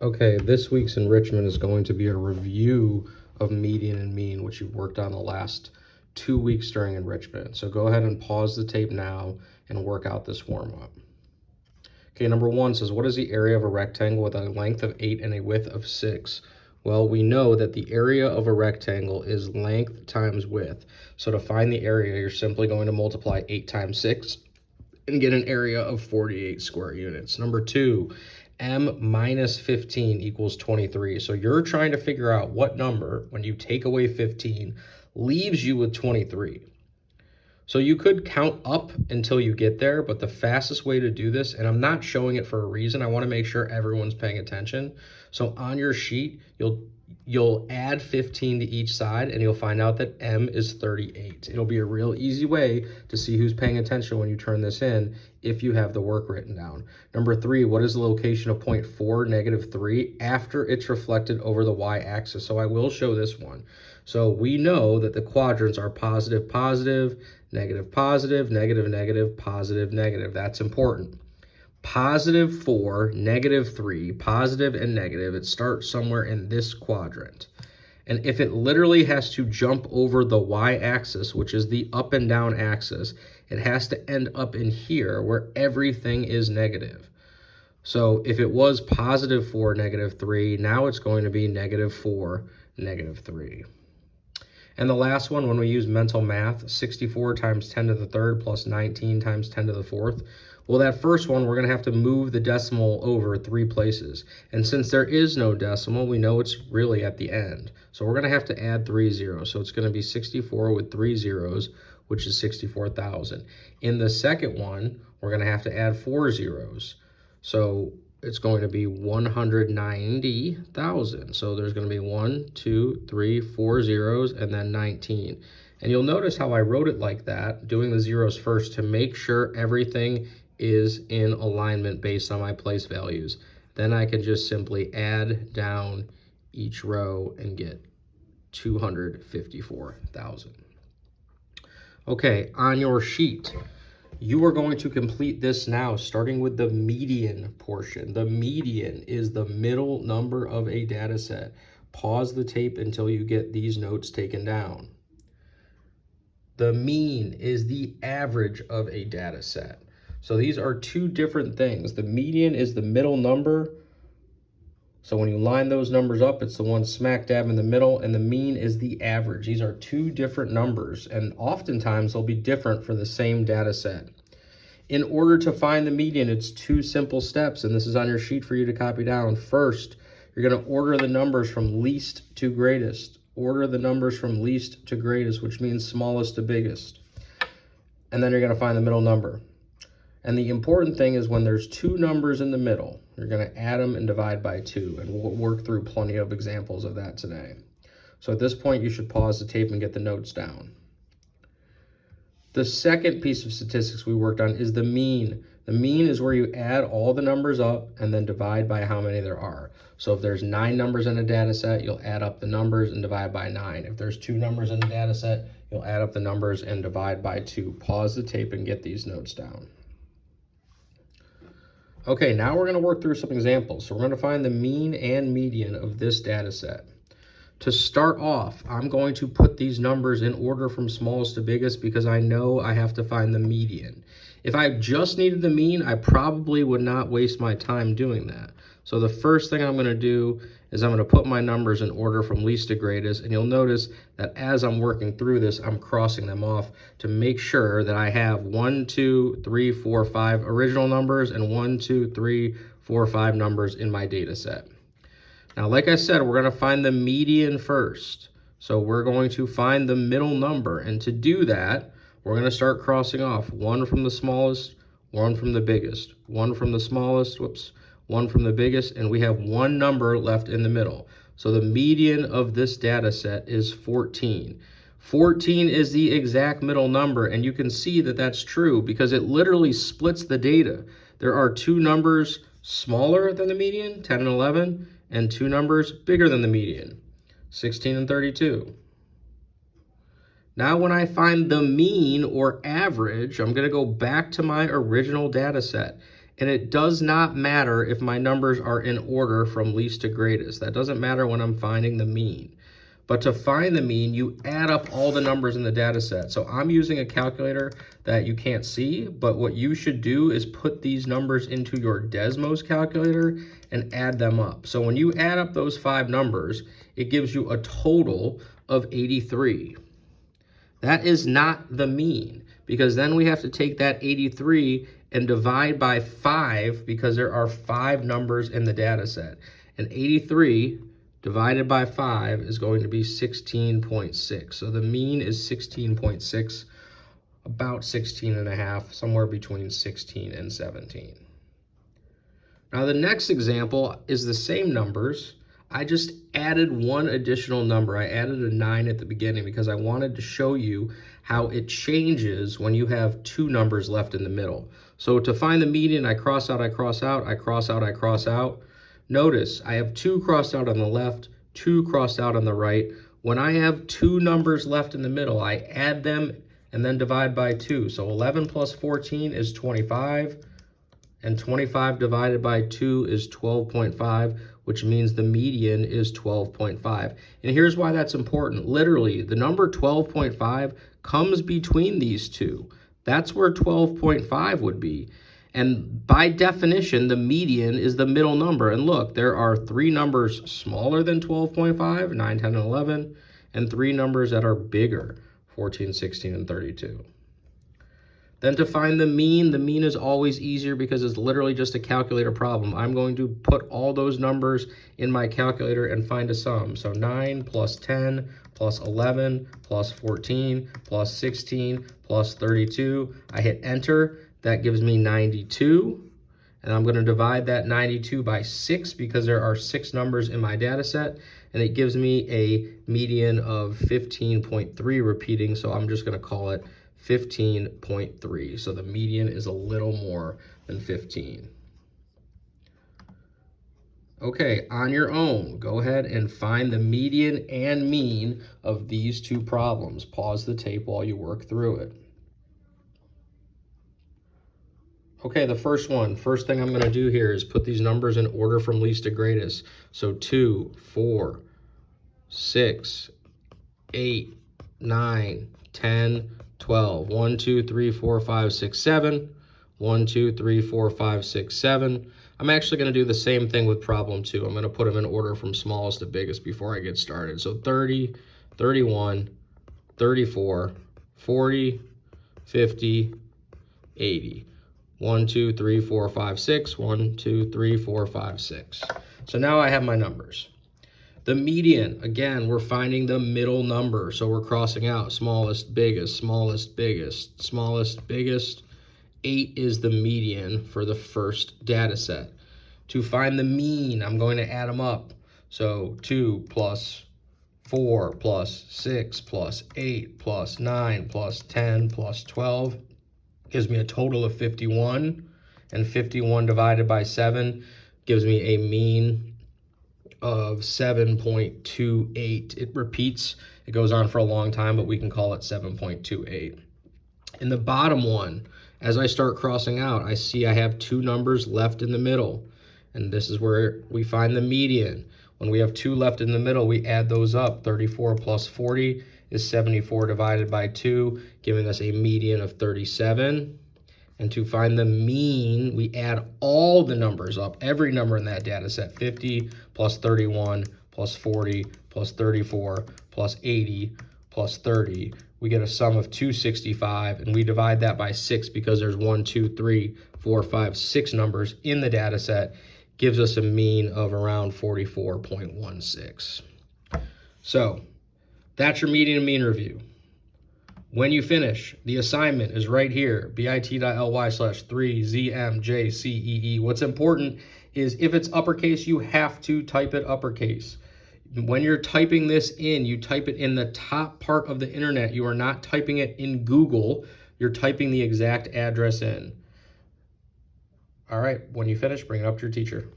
Okay, this week's enrichment is going to be a review of median and mean, which you've worked on the last 2 weeks during enrichment. So go ahead and pause the tape now and work out this warm-up. Okay, number 1 says, what is the area of a rectangle with a length of 8 and a width of 6? Well, we know that the area of a rectangle is length times width. So to find the area, you're simply going to multiply 8 times 6 and get an area of 48 square units. Number 2, m minus 15 equals 23. So you're trying to figure out what number, when you take away 15, leaves you with 23. So you could count up until you get there, but the fastest way to do this, and I'm not showing it for a reason, I want to make sure everyone's paying attention. So on your sheet, you'll add 15 to each side and you'll find out that m is 38. It'll be a real easy way to see who's paying attention when you turn this in if you have the work written down. Number 3, what is the location of point 4, -3 after it's reflected over the y-axis? So I will show this one. So we know that the quadrants are positive, positive, negative, positive, negative, negative, positive, negative. That's important. +4, -3, positive and negative, it starts somewhere in this quadrant. And if it literally has to jump over the y-axis, which is the up and down axis, it has to end up in here where everything is negative. So if it was +4, -3, now it's going to be -4, -3. And the last one, when we use mental math, 64 times 10 to the third plus 19 times 10 to the fourth. Well, that first one, we're going to have to move the decimal over 3 places. And since there is no decimal, we know it's really at the end. So we're going to have to add 3 zeros. So it's going to be 64 with 3 zeros, which is 64,000. In the second one, we're going to have to add 4 zeros. So it's going to be 190,000. So there's going to be 1, 2, 3, 4 zeros, and then 19. And you'll notice how I wrote it like that, doing the zeros first to make sure everything is in alignment based on my place values. Then I can just simply add down each row and get 254,000. Okay, on your sheet, you are going to complete this now, starting with the median portion. The median is the middle number of a data set. Pause the tape until you get these notes taken down. The mean is the average of a data set. So these are two different things. The median is the middle number. So when you line those numbers up, it's the one smack dab in the middle, and the mean is the average. These are two different numbers, and oftentimes they'll be different for the same data set. In order to find the median, it's 2 simple steps, and this is on your sheet for you to copy down. First, you're going to order the numbers from least to greatest. Order the numbers from least to greatest, which means smallest to biggest. And then you're going to find the middle number. And the important thing is when there's 2 numbers in the middle, you're going to add them and divide by 2. And we'll work through plenty of examples of that today. So at this point, you should pause the tape and get the notes down. The second piece of statistics we worked on is the mean. The mean is where you add all the numbers up and then divide by how many there are. So if there's 9 numbers in a data set, you'll add up the numbers and divide by 9. If there's 2 numbers in a data set, you'll add up the numbers and divide by 2. Pause the tape and get these notes down. Okay, now we're going to work through some examples. So we're going to find the mean and median of this data set. To start off, I'm going to put these numbers in order from smallest to biggest because I know I have to find the median. If I just needed the mean, I probably would not waste my time doing that. So the first thing I'm going to do is I'm going to put my numbers in order from least to greatest, and you'll notice that as I'm working through this, I'm crossing them off to make sure that I have 1, 2, 3, 4, 5 original numbers and 1, 2, 3, 4, 5 numbers in my data set. Now, like I said, we're going to find the median first. So we're going to find the middle number. And to do that, we're going to start crossing off 1 from the smallest, 1 from the biggest, 1 from the smallest, 1 from the biggest, and we have 1 number left in the middle. So the median of this data set is 14. 14 is the exact middle number, and you can see that that's true because it literally splits the data. There are 2 numbers smaller than the median, 10 and 11, and 2 numbers bigger than the median, 16 and 32. Now when I find the mean or average, I'm going to go back to my original data set. And it does not matter if my numbers are in order from least to greatest. That doesn't matter when I'm finding the mean. But to find the mean, you add up all the numbers in the data set. So I'm using a calculator that you can't see, but what you should do is put these numbers into your Desmos calculator and add them up. So when you add up those 5 numbers, it gives you a total of 83. That is not the mean, because then we have to take that 83 and divide by 5, because there are 5 numbers in the data set. And 83 divided by 5 is going to be 16.6. So the mean is 16.6, about 16 and a half, somewhere between 16 and 17. Now the next example is the same numbers. I just added one additional number. I added a 9 at the beginning because I wanted to show you how it changes when you have 2 numbers left in the middle. So to find the median, I cross out, I cross out, I cross out, I cross out. Notice I have 2 crossed out on the left, 2 crossed out on the right. When I have 2 numbers left in the middle, I add them and then divide by 2. So 11 plus 14 is 25. And 25 divided by 2 is 12.5, which means the median is 12.5. And here's why that's important. Literally, the number 12.5 comes between these two. That's where 12.5 would be. And by definition, the median is the middle number. And look, there are 3 numbers smaller than 12.5, 9, 10, and 11, and 3 numbers that are bigger, 14, 16, and 32. Then to find the mean is always easier because it's literally just a calculator problem. I'm going to put all those numbers in my calculator and find a sum. So 9 plus 10 plus 11 plus 14 plus 16 plus 32. I hit enter. That gives me 92. And I'm going to divide that 92 by 6 because there are 6 numbers in my data set. And it gives me a median of 15.3 repeating. So I'm just going to call it 15.3. So the median is a little more than 15. Okay, on your own, go ahead and find the median and mean of these 2 problems. Pause the tape while you work through it. Okay, the first thing I'm going to do here is put these numbers in order from least to greatest. So 2, 4, 6, 8, 9, 10, 12. 1, 2, 3, 4, 5, 6, 7. 1, 2, 3, 4, 5, 6, 7. I'm actually going to do the same thing with problem 2. I'm going to put them in order from smallest to biggest before I get started. So 30, 31, 34, 40, 50, 80. 1, 2, 3, 4, 5, 6. 1, 2, 3, 4, 5, 6. So now I have my numbers. The median, again, we're finding the middle number. So we're crossing out smallest, biggest, smallest, biggest, smallest, biggest. 8 is the median for the first data set. To find the mean, I'm going to add them up. So 2 plus 4 plus 6 plus 8 plus 9 plus 10 plus 12 gives me a total of 51. And 51 divided by 7 gives me a mean of 7.28. It repeats. It goes on for a long time, but we can call it 7.28. In the bottom one, as I start crossing out, I see I have 2 numbers left in the middle. And this is where we find the median. When we have 2 left in the middle, we add those up. 34 plus 40 is 74 divided by 2, giving us a median of 37. And to find the mean, we add all the numbers up, every number in that data set. 50 plus 31 plus 40 plus 34 plus 80 plus 30. We get a sum of 265, and we divide that by 6 because there's 1, 2, 3, 4, 5, 6 numbers in the data set. Gives us a mean of around 44.16. So that's your median and mean review. When you finish, the assignment is right here, bit.ly/3ZMJCEE. What's important is if it's uppercase, you have to type it uppercase. When you're typing this in, you type it in the top part of the internet. You are not typing it in Google. You're typing the exact address in. All right, when you finish, bring it up to your teacher.